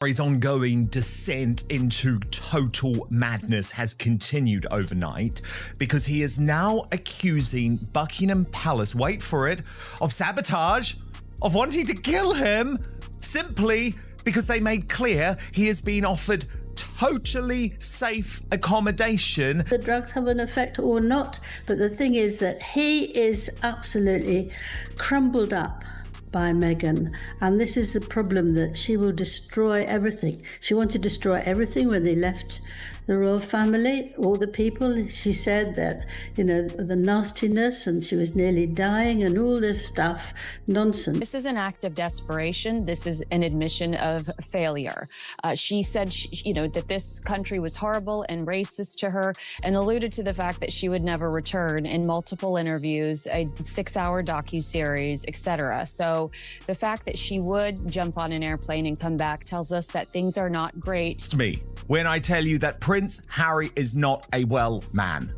His ongoing descent into total madness has continued overnight because he is now accusing Buckingham Palace, wait for it, of sabotage, of wanting to kill him, simply because they made clear he has been offered totally safe accommodation. The drugs have an effect or not, but the thing is that he is absolutely crumbled up by Meghan, and this is the problem, that she will destroy everything. She wanted to destroy everything when they left the royal family, all the people. She said that, the nastiness, and she was nearly dying and all this stuff, nonsense. This is an act of desperation. This is an admission of failure. She said, that this country was horrible and racist to her, and alluded to the fact that she would never return in multiple interviews, a 6-hour docuseries, etc. So the fact that she would jump on an airplane and come back tells us that things are not great. It's me when I tell you that Prince Harry is not a well man.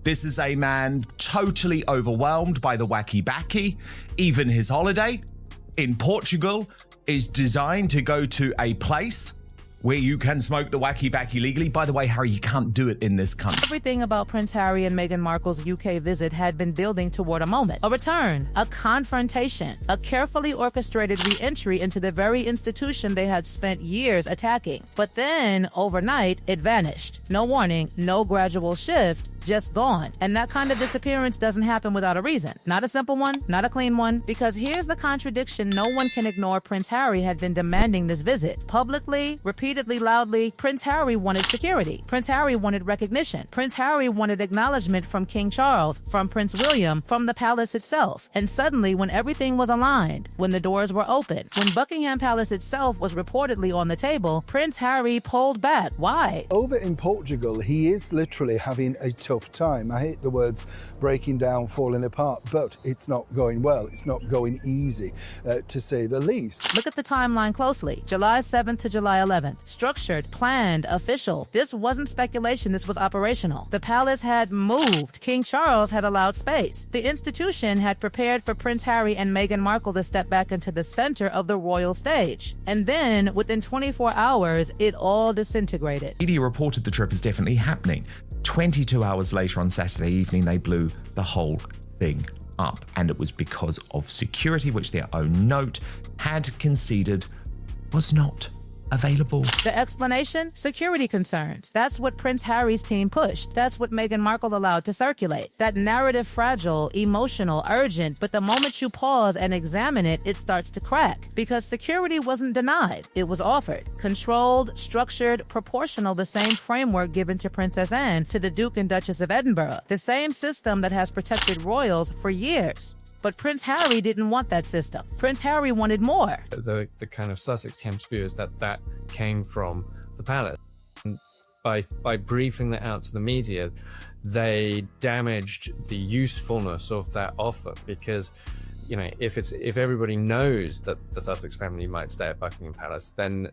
This is a man totally overwhelmed by the wacky-backy. Even his holiday in Portugal is designed to go to a place where you can smoke the wacky-backy legally. By the way, Harry, you can't do it in this country. Everything about Prince Harry and Meghan Markle's UK visit had been building toward a moment, a return, a confrontation, a carefully orchestrated re-entry into the very institution they had spent years attacking. But then, overnight, it vanished. No warning, no gradual shift, just gone. And that kind of disappearance doesn't happen without a reason. Not a simple one, not a clean one, because here's the contradiction no one can ignore. Prince Harry had been demanding this visit. Publicly, repeatedly, loudly, Prince Harry wanted security. Prince Harry wanted recognition. Prince Harry wanted acknowledgement from King Charles, from Prince William, from the palace itself. And suddenly, when everything was aligned, when the doors were open, when Buckingham Palace itself was reportedly on the table, Prince Harry pulled back. Why? Over in Portugal, he is literally having a tough time. I hate the words breaking down, falling apart, but it's not going well. It's not going easy, to say the least. Look at the timeline closely. July 7th to July 11th. Structured, planned, official. This wasn't speculation, this was operational. The palace had moved. King Charles had allowed space. The institution had prepared for Prince Harry and Meghan Markle to step back into the center of the royal stage. And then, within 24 hours, it all disintegrated. Media reported the trip is definitely happening. 22 hours later on Saturday evening, they blew the whole thing up. And it was because of security, which their own note had conceded was not available. The explanation? Security concerns. That's what Prince Harry's team pushed. That's what Meghan Markle allowed to circulate. That narrative fragile, emotional, urgent, but the moment you pause and examine it, it starts to crack. Because security wasn't denied. It was offered. Controlled, structured, proportional, the same framework given to Princess Anne, to the Duke and Duchess of Edinburgh. The same system that has protected royals for years. But Prince Harry didn't want that system. Prince Harry wanted more. The kind of Sussex camp's view is that came from the palace. And by briefing that out to the media, they damaged the usefulness of that offer, because if everybody knows that the Sussex family might stay at Buckingham Palace, then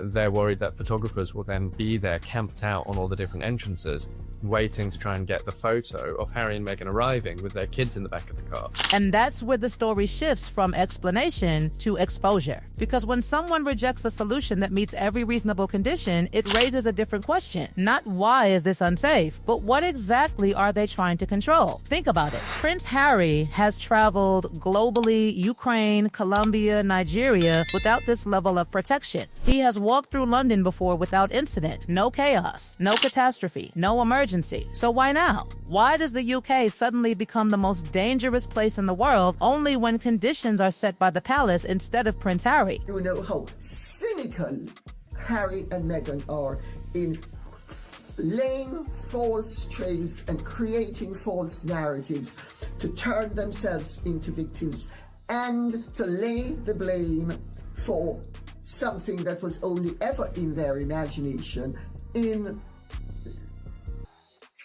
they're worried that photographers will then be there camped out on all the different entrances, waiting to try and get the photo of Harry and Meghan arriving with their kids in the back of the car. And that's where the story shifts from explanation to exposure. Because when someone rejects a solution that meets every reasonable condition, it raises a different question. Not why is this unsafe, but what exactly are they trying to control? Think about it. Prince Harry has traveled globally, Ukraine, Colombia, Nigeria, without this level of protection. He has walked through London before without incident, no chaos, no catastrophe, no emergency. So why now? Why does the UK suddenly become the most dangerous place in the world only when conditions are set by the palace instead of Prince Harry? You know how cynical Harry and Meghan are in laying false trails and creating false narratives to turn themselves into victims and to lay the blame for something that was only ever in their imagination in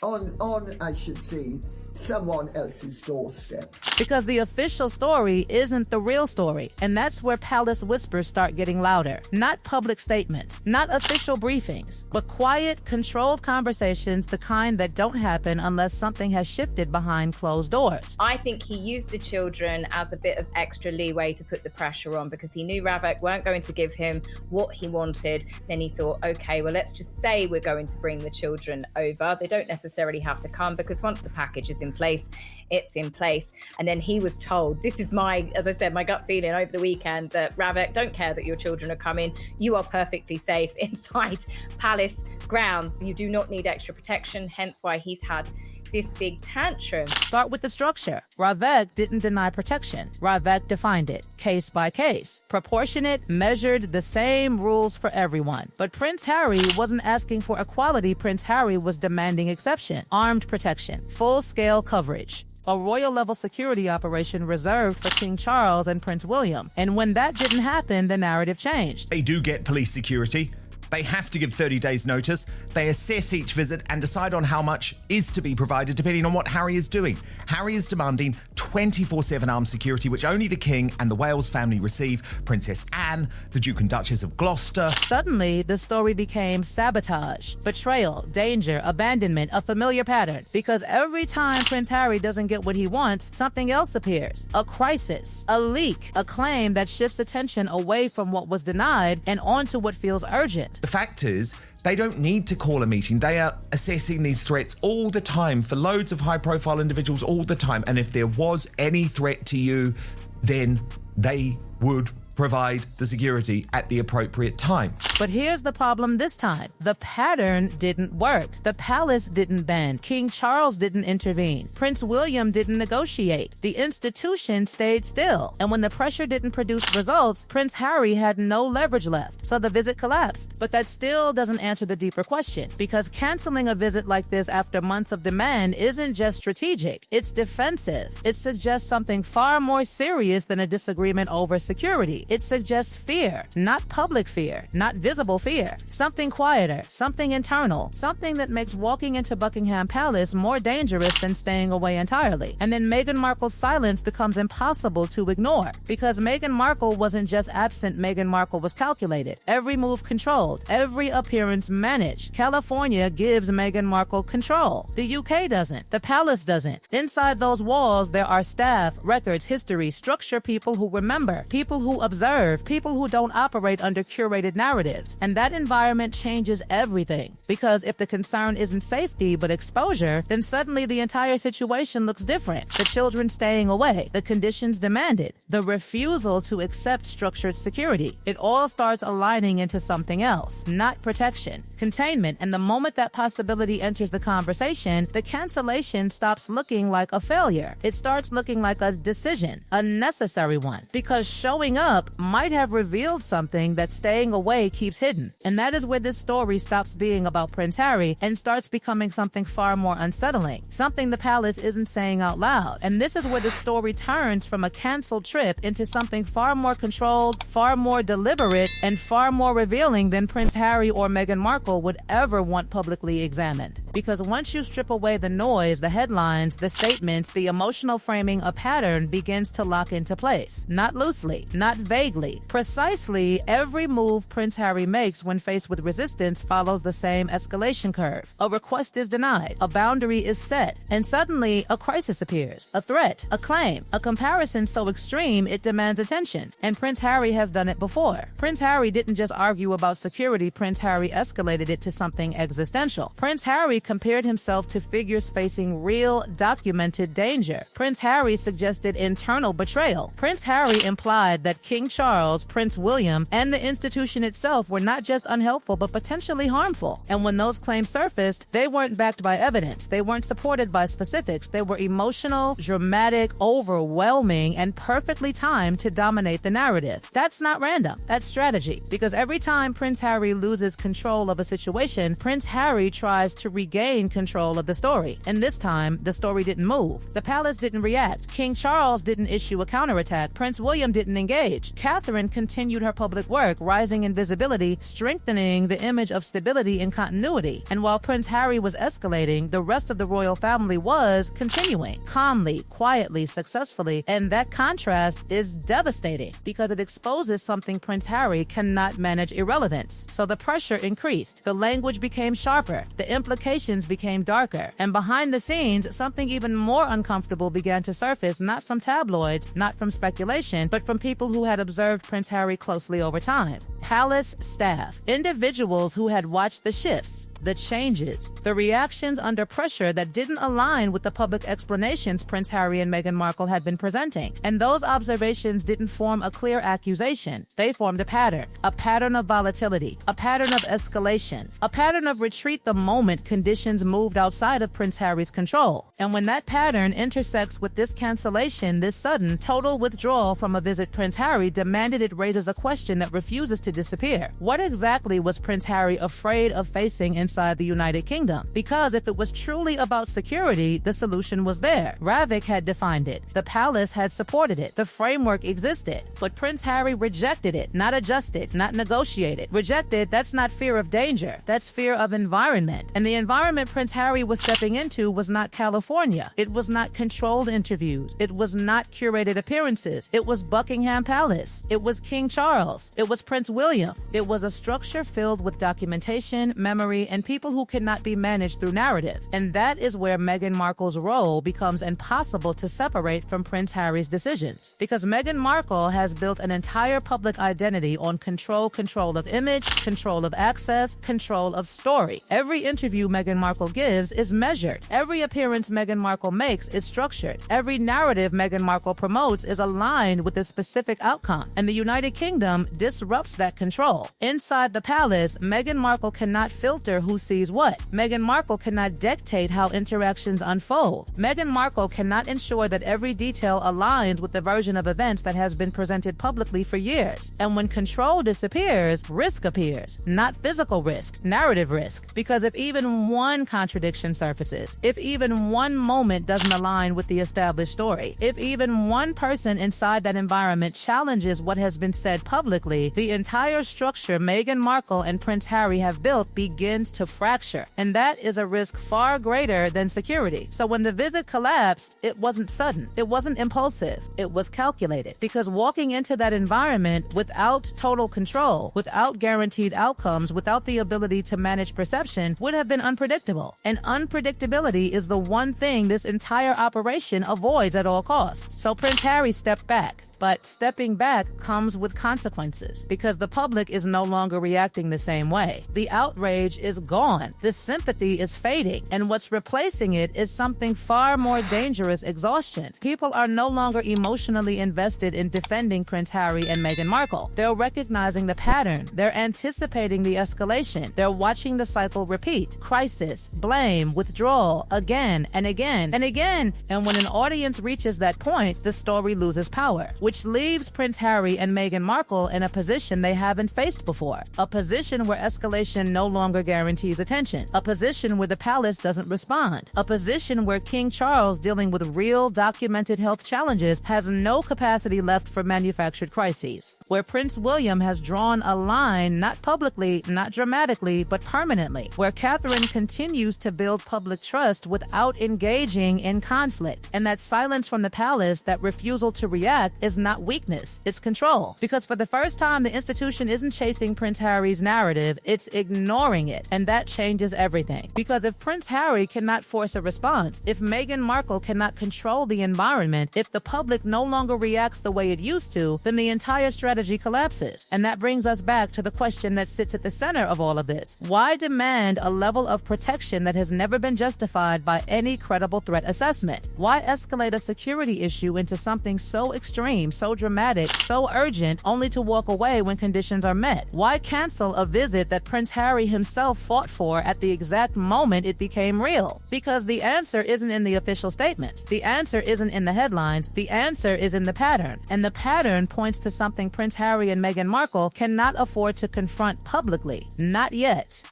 I should say, someone else's doorstep. Because the official story isn't the real story, and that's where palace whispers start getting louder. Not public statements, not official briefings, but quiet, controlled conversations, the kind that don't happen unless something has shifted behind closed doors. I think he used the children as a bit of extra leeway to put the pressure on, because he knew Ravek weren't going to give him what he wanted. Then he thought, okay, well, let's just say we're going to bring the children over. They don't necessarily have to come, because once the package is in place, it's in place. And then he was told, this is as I said, my gut feeling over the weekend, that Ravek, don't care that your children are coming. You are perfectly safe inside palace grounds. You do not need extra protection, hence why he's had this big tantrum. Start with the structure. Ravek didn't deny protection. Ravek defined it, case by case. Proportionate, measured, the same rules for everyone. But Prince Harry wasn't asking for equality. Prince Harry was demanding exception. Armed protection, full-scale coverage. A royal-level security operation reserved for King Charles and Prince William. And when that didn't happen, the narrative changed. They do get police security. They have to give 30 days notice. They assess each visit and decide on how much is to be provided depending on what Harry is doing. Harry is demanding 24/7 armed security, which only the King and the Wales family receive. Princess Anne, the Duke and Duchess of Gloucester. Suddenly, the story became sabotage, betrayal, danger, abandonment, a familiar pattern. Because every time Prince Harry doesn't get what he wants, something else appears. A crisis, a leak, a claim that shifts attention away from what was denied and onto what feels urgent. The fact is, they don't need to call a meeting. They are assessing these threats all the time for loads of high-profile individuals all the time. And if there was any threat to you, then they would provide the security at the appropriate time. But here's the problem this time. The pattern didn't work. The palace didn't bend. King Charles didn't intervene. Prince William didn't negotiate. The institution stayed still. And when the pressure didn't produce results, Prince Harry had no leverage left. So the visit collapsed. But that still doesn't answer the deeper question. Because canceling a visit like this after months of demand isn't just strategic. It's defensive. It suggests something far more serious than a disagreement over security. It suggests fear, not public fear, not visible fear. Something quieter, something internal, something that makes walking into Buckingham Palace more dangerous than staying away entirely. And then Meghan Markle's silence becomes impossible to ignore. Because Meghan Markle wasn't just absent, Meghan Markle was calculated. Every move controlled, every appearance managed. California gives Meghan Markle control. The UK doesn't. The palace doesn't. Inside those walls, there are staff, records, history, structure, people who remember, people who observe, people who don't operate under curated narratives. And that environment changes everything. Because if the concern isn't safety but exposure, then suddenly the entire situation looks different. The children staying away, the conditions demanded, the refusal to accept structured security. It all starts aligning into something else, not protection, containment. And the moment that possibility enters the conversation, the cancellation stops looking like a failure. It starts looking like a decision, a necessary one. Because showing up might have revealed something that staying away keeps hidden. And that is where this story stops being about Prince Harry and starts becoming something far more unsettling, something the palace isn't saying out loud. And this is where the story turns from a canceled trip into something far more controlled, far more deliberate, and far more revealing than Prince Harry or Meghan Markle would ever want publicly examined. Because once you strip away the noise, the headlines, the statements, the emotional framing, a pattern begins to lock into place. Not loosely, not vaguely. Precisely, every move Prince Harry makes when faced with resistance follows the same escalation curve. A request is denied, a boundary is set, and suddenly a crisis appears, a threat, a claim, a comparison so extreme it demands attention. And Prince Harry has done it before. Prince Harry didn't just argue about security, Prince Harry escalated it to something existential. Prince Harry compared himself to figures facing real, documented danger. Prince Harry suggested internal betrayal. Prince Harry implied that King Charles, Prince William, and the institution itself were not just unhelpful but potentially harmful. And when those claims surfaced, they weren't backed by evidence. They weren't supported by specifics. They were emotional, dramatic, overwhelming, and perfectly timed to dominate the narrative. That's not random. That's strategy. Because every time Prince Harry loses control of a situation, Prince Harry tries to regain control of the story. And this time, the story didn't move. The palace didn't react. King Charles didn't issue a counterattack. Prince William didn't engage. Catherine continued her public work, rising in visibility credibility, strengthening the image of stability and continuity. And while Prince Harry was escalating, the rest of the royal family was continuing, calmly, quietly, successfully, and that contrast is devastating because it exposes something Prince Harry cannot manage: irrelevance. So the pressure increased, the language became sharper, the implications became darker, and behind the scenes, something even more uncomfortable began to surface, not from tabloids, not from speculation, but from people who had observed Prince Harry closely over time. Palace staff, individuals who had watched the shifts, the changes, the reactions under pressure that didn't align with the public explanations Prince Harry and Meghan Markle had been presenting. And those observations didn't form a clear accusation. They formed a pattern of volatility, a pattern of escalation, a pattern of retreat the moment conditions moved outside of Prince Harry's control. And when that pattern intersects with this cancellation, this sudden, total withdrawal from a visit Prince Harry demanded, it raises a question that refuses to disappear. What exactly was Prince Harry afraid of facing inside the United Kingdom? Because if it was truly about security, the solution was there. Ravik had defined it. The palace had supported it. The framework existed. But Prince Harry rejected it, not adjusted, not negotiated. Rejected, that's not fear of danger. That's fear of environment. And the environment Prince Harry was stepping into was not California. It was not controlled interviews. It was not curated appearances. It was Buckingham Palace. It was King Charles. It was Prince William. It was a structure filled with documentation, memory, and people who cannot be managed through narrative. And that is where Meghan Markle's role becomes impossible to separate from Prince Harry's decisions. Because Meghan Markle has built an entire public identity on control of image, control of access, control of story. Every interview Meghan Markle gives is measured. Every appearance Meghan Markle makes is structured. Every narrative Meghan Markle promotes is aligned with a specific outcome. And the United Kingdom disrupts that control. Inside the palace, Meghan Markle cannot filter who sees what. Meghan Markle cannot dictate how interactions unfold. Meghan Markle cannot ensure that every detail aligns with the version of events that has been presented publicly for years. And when control disappears, risk appears. Not physical risk, narrative risk. Because if even one contradiction surfaces, if even one moment doesn't align with the established story, if even one person inside that environment challenges what has been said publicly, the entire structure Meghan Markle and Prince Harry have built begins to fracture. And that is a risk far greater than security. So when the visit collapsed, it wasn't sudden. It wasn't impulsive. It was calculated. Because walking into that environment without total control, without guaranteed outcomes, without the ability to manage perception would have been unpredictable. And unpredictability is the one thing this entire operation avoids at all costs. So Prince Harry stepped back. But stepping back comes with consequences because the public is no longer reacting the same way. The outrage is gone. The sympathy is fading. And what's replacing it is something far more dangerous: exhaustion. People are no longer emotionally invested in defending Prince Harry and Meghan Markle. They're recognizing the pattern. They're anticipating the escalation. They're watching the cycle repeat. Crisis, blame, withdrawal, again and again and again. And when an audience reaches that point, the story loses power, which leaves Prince Harry and Meghan Markle in a position they haven't faced before. A position where escalation no longer guarantees attention. A position where the palace doesn't respond. A position where King Charles, dealing with real documented health challenges, has no capacity left for manufactured crises. Where Prince William has drawn a line, not publicly, not dramatically, but permanently. Where Catherine continues to build public trust without engaging in conflict. And that silence from the palace, that refusal to react, is not weakness, it's control. Because for the first time, the institution isn't chasing Prince Harry's narrative, it's ignoring it. And that changes everything. Because if Prince Harry cannot force a response, if Meghan Markle cannot control the environment, if the public no longer reacts the way it used to, then the entire strategy collapses. And that brings us back to the question that sits at the center of all of this. Why demand a level of protection that has never been justified by any credible threat assessment? Why escalate a security issue into something so extreme, so dramatic, so urgent, only to walk away when conditions are met? Why cancel a visit that Prince Harry himself fought for at the exact moment it became real? Because the answer isn't in the official statements. The answer isn't in the headlines. The answer is in the pattern. And the pattern points to something Prince Harry and Meghan Markle cannot afford to confront publicly. Not yet.